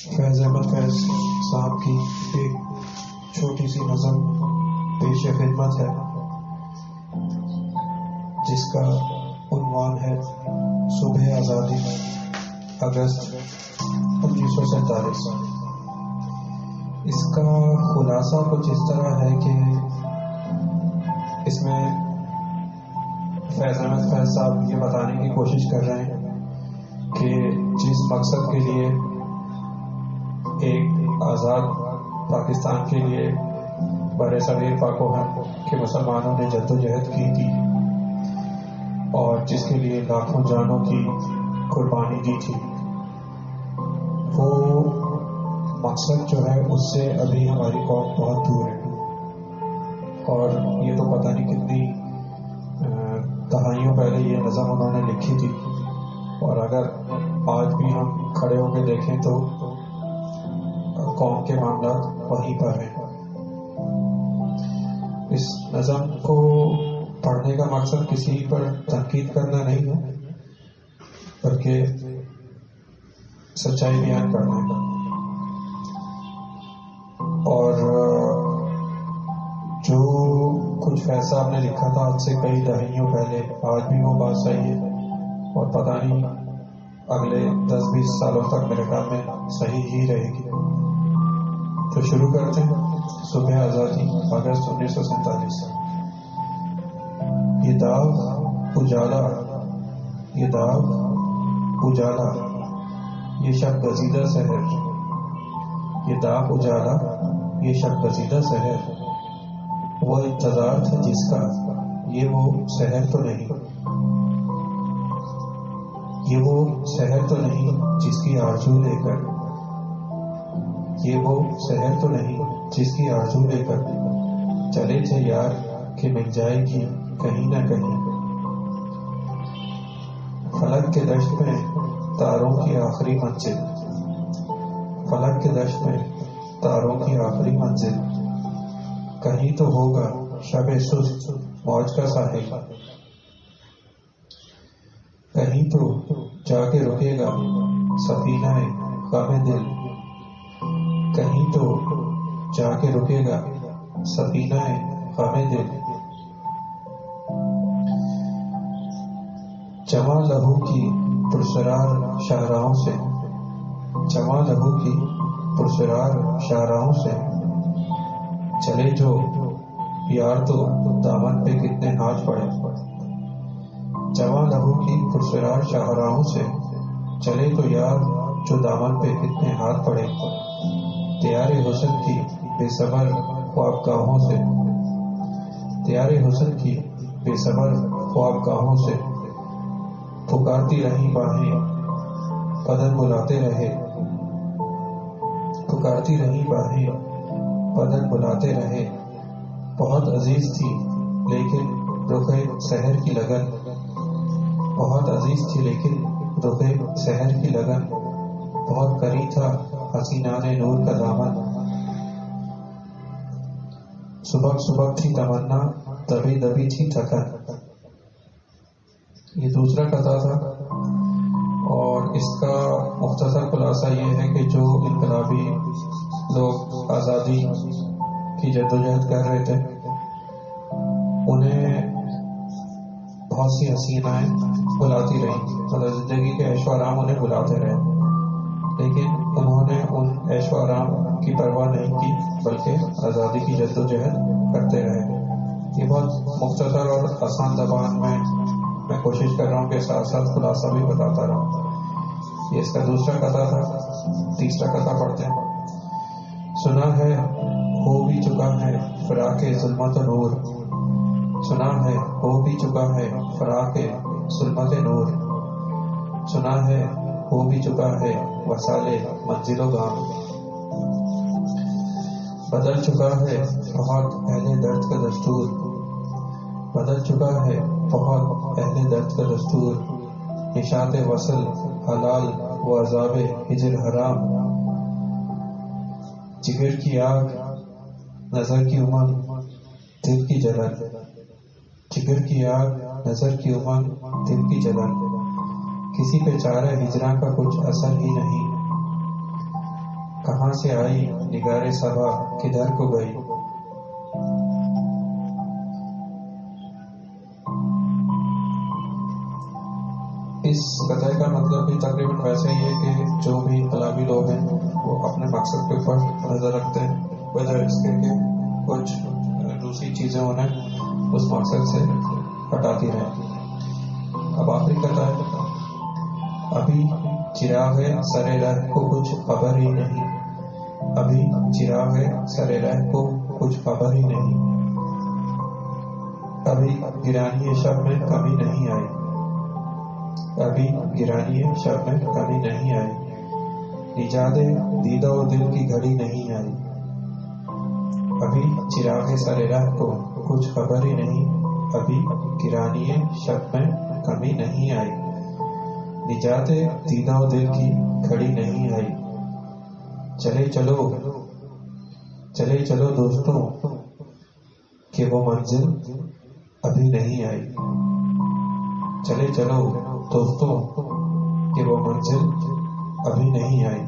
فیض احمد فیض صاحب کی ایک چھوٹی سی نظم پیش خدمت ہے جس کا عنوان ہے صبح آزادی اگست 1947۔ اس کا خلاصہ کچھ اس طرح ہے کہ اس میں فیض احمد فیض صاحب یہ بتانے کی کوشش کر رہے ہیں کہ جس مقصد کے لیے ایک آزاد پاکستان کے لیے بر صغیر پاک و ہند کے مسلمانوں نے جدوجہد کی تھی اور جس کے لیے لاکھوں جانوں کی قربانی دی تھی، وہ مقصد جو ہے اس سے ابھی ہماری قوم بہت دور ہے۔ اور یہ تو پتہ نہیں کتنی دہائیوں پہلے یہ نظم انہوں نے لکھی تھی، اور اگر آج بھی ہم کھڑے ہو کے دیکھیں تو قوم کے معاملات وہیں پر ہیں۔ اس نظم کو پڑھنے کا مقصد کسی پر تنقید کرنا نہیں ہے، بلکہ سچائی بیان کرنا ہے۔ اور جو کچھ فیض صاحب نے لکھا تھا آج سے کئی دہائیوں پہلے، آج بھی وہ بات صحیح ہے، اور پتہ نہیں اگلے 10-20 سالوں تک میرے خیال میں صحیح ہی رہے گی۔ تو شروع کرتے ہیں۔ صبح آزادی اگست 1947۔ یہ داغ اجالا، یہ داغ اجالا، یہ شب گزیدہ سحر، یہ داغ اجالا، یہ شب گزیدہ سحر، وہ انتظار تھا جس کا، یہ وہ سحر تو نہیں، یہ وہ سحر تو نہیں جس کی آرزو لے کر، یہ وہ سحر تو نہیں جس کی آرزو لے کر چلے تھے یار کہ مل جائے گی کہیں نہ کہیں۔ فلک کے دشت میں تاروں کی آخری منزل، فلک کے دشت میں تاروں کی آخری منزل، کہیں تو ہوگا شب سست موج کا ساحل، کہیں تو جا کے رکے گا سفینہ غم دل، کہیں تو جا کے رکے گا سفینہ غم دل۔ جمع لہو کی پرسرار شاہراہوں سے، جمع لہو کی پرسرار شاہراہوں سے چلے جو یار تو دامن پہ کتنے ہاتھ پڑے، جمع لہو کی پرسرار شاہراہوں سے چلے تو یار جو دامن پہ کتنے ہاتھ پڑے، تیار حسن کی بے صبر خواب گاہوں سے، تیار حسن کی بے صبر خواب گاہوں سے پکارتی رہیں باہیں بدن بلاتے رہے، پکارتی رہیں باہیں بدن بلاتے رہے، بہت عزیز تھی لیکن رخے سحر کی لگن، بہت عزیز تھی لیکن رخے سحر کی لگن، بہت قریب تھا حسینان نور کا دامن، سبق سبق تھی تمنا دبی دبی تھی تھکن۔ یہ دوسرا قطعہ تھا، اور اس کا مختصر خلاصہ یہ ہے کہ جو انقلابی لوگ آزادی کی جدوجہد کر رہے تھے انہیں بہت سی حسینائیں بلاتی رہیں، مطلب زندگی کے عیش و آرام انہیں بلاتے رہے، لیکن انہوں نے ان عیش و آرام کی پرواہ نہیں کی بلکہ آزادی کی جدوجہد کرتے رہے۔ یہ بہت مختصر اور آسان زبان میں کوشش کر رہا ہوں کہ ساتھ ساتھ خلاصہ بھی بتاتا رہوں۔ یہ اس کا دوسرا قطعہ تھا۔ تیسرا قطعہ پڑھتے ہیں۔ سنا ہے ہو بھی چکا ہے فراق ظلمت نور، سنا ہے ہو بھی چکا ہے فراق ظلمت نور، سنا ہے ہو بھی چکا ہے وصال منزل و گام، بدل چکا ہے بہت اہل درد کا دستور، بدل چکا ہے بہت اہل درد کا دستور، نشاط وصل حلال و عذاب ہجر حرام، جگر کی آگ نظر کی امنگ دل کی جلن، جگر کی آگ نظر کی امنگ دل کی جلن، کسی پہ چارہ ہجراں کا کچھ اثر ہی نہیں، کہاں سے آئی نگار صبا کدھر کو گئی. اس قطعے کا مطلب بھی تقریباً ویسا ہی ہے کہ جو بھی کلامی لوگ ہیں وہ اپنے مقصد کے اوپر نظر رکھتے ہیں، وجہ اس کے کہ کچھ دوسری چیزیں انہیں اس مقصد سے ہٹاتی رہیں. اب آخری قطعہ ہے، ابھی چراغ سرے رہ کو کچھ خبر ہی نہیں. ابھی چراغ سرے رہ کو کچھ خبر ہی نہیں. ابھی گرانی شب میں کمی نہیں آئی. ابھی گرانی شب میں کمی نہیں آئی. نجات دیدہ و دل کی گھڑی نہیں آئی. ابھی چراغ سرے رہ کو کچھ خبر ہی نہیں. ابھی گرانی شب میں کمی نہیں آئی. نجات دیدہ و دل کی گھڑی نہیں آئی. چلے چلو دوستوں کہ وہ منزل ابھی نہیں آئی. چلے چلو دوستوں کہ وہ منزل ابھی نہیں آئی.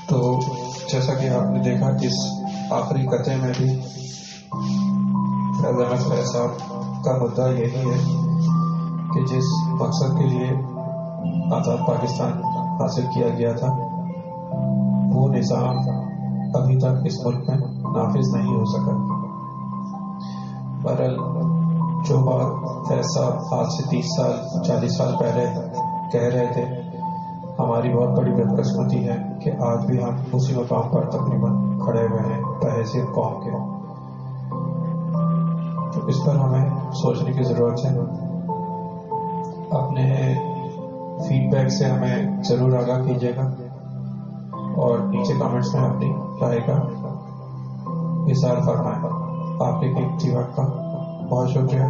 تو جیسا کہ آپ نے دیکھا اس آخری قطعے میں بھی فیض احمد فیض صاحب کا مدعا یہی ہے کہ جس مقصد کے لیے آزاد پاکستان حاصل کیا گیا تھا وہ نظام ابھی تک اس ملک میں نافذ نہیں ہو سکا. بہرحال جو بات فیض صاحب آج سے 30 سال 40 سال پہلے کہہ رہے تھے، ہماری بہت بڑی بدقسمتی ہے کہ آج بھی ہم اسی مقام پر تقریباً کھڑے ہوئے ہیں بحیثیت قوم کے. تو اس پر ہمیں سوچنے کی ضرورت ہے. اپنے فیڈ بیک سے ہمیں ضرور آگاہ کیجیے گا اور نیچے کمنٹس میں اپنی رائے کا اظہار فرمائیں. آپ کے قیمتی وقت کا بہت شکریہ.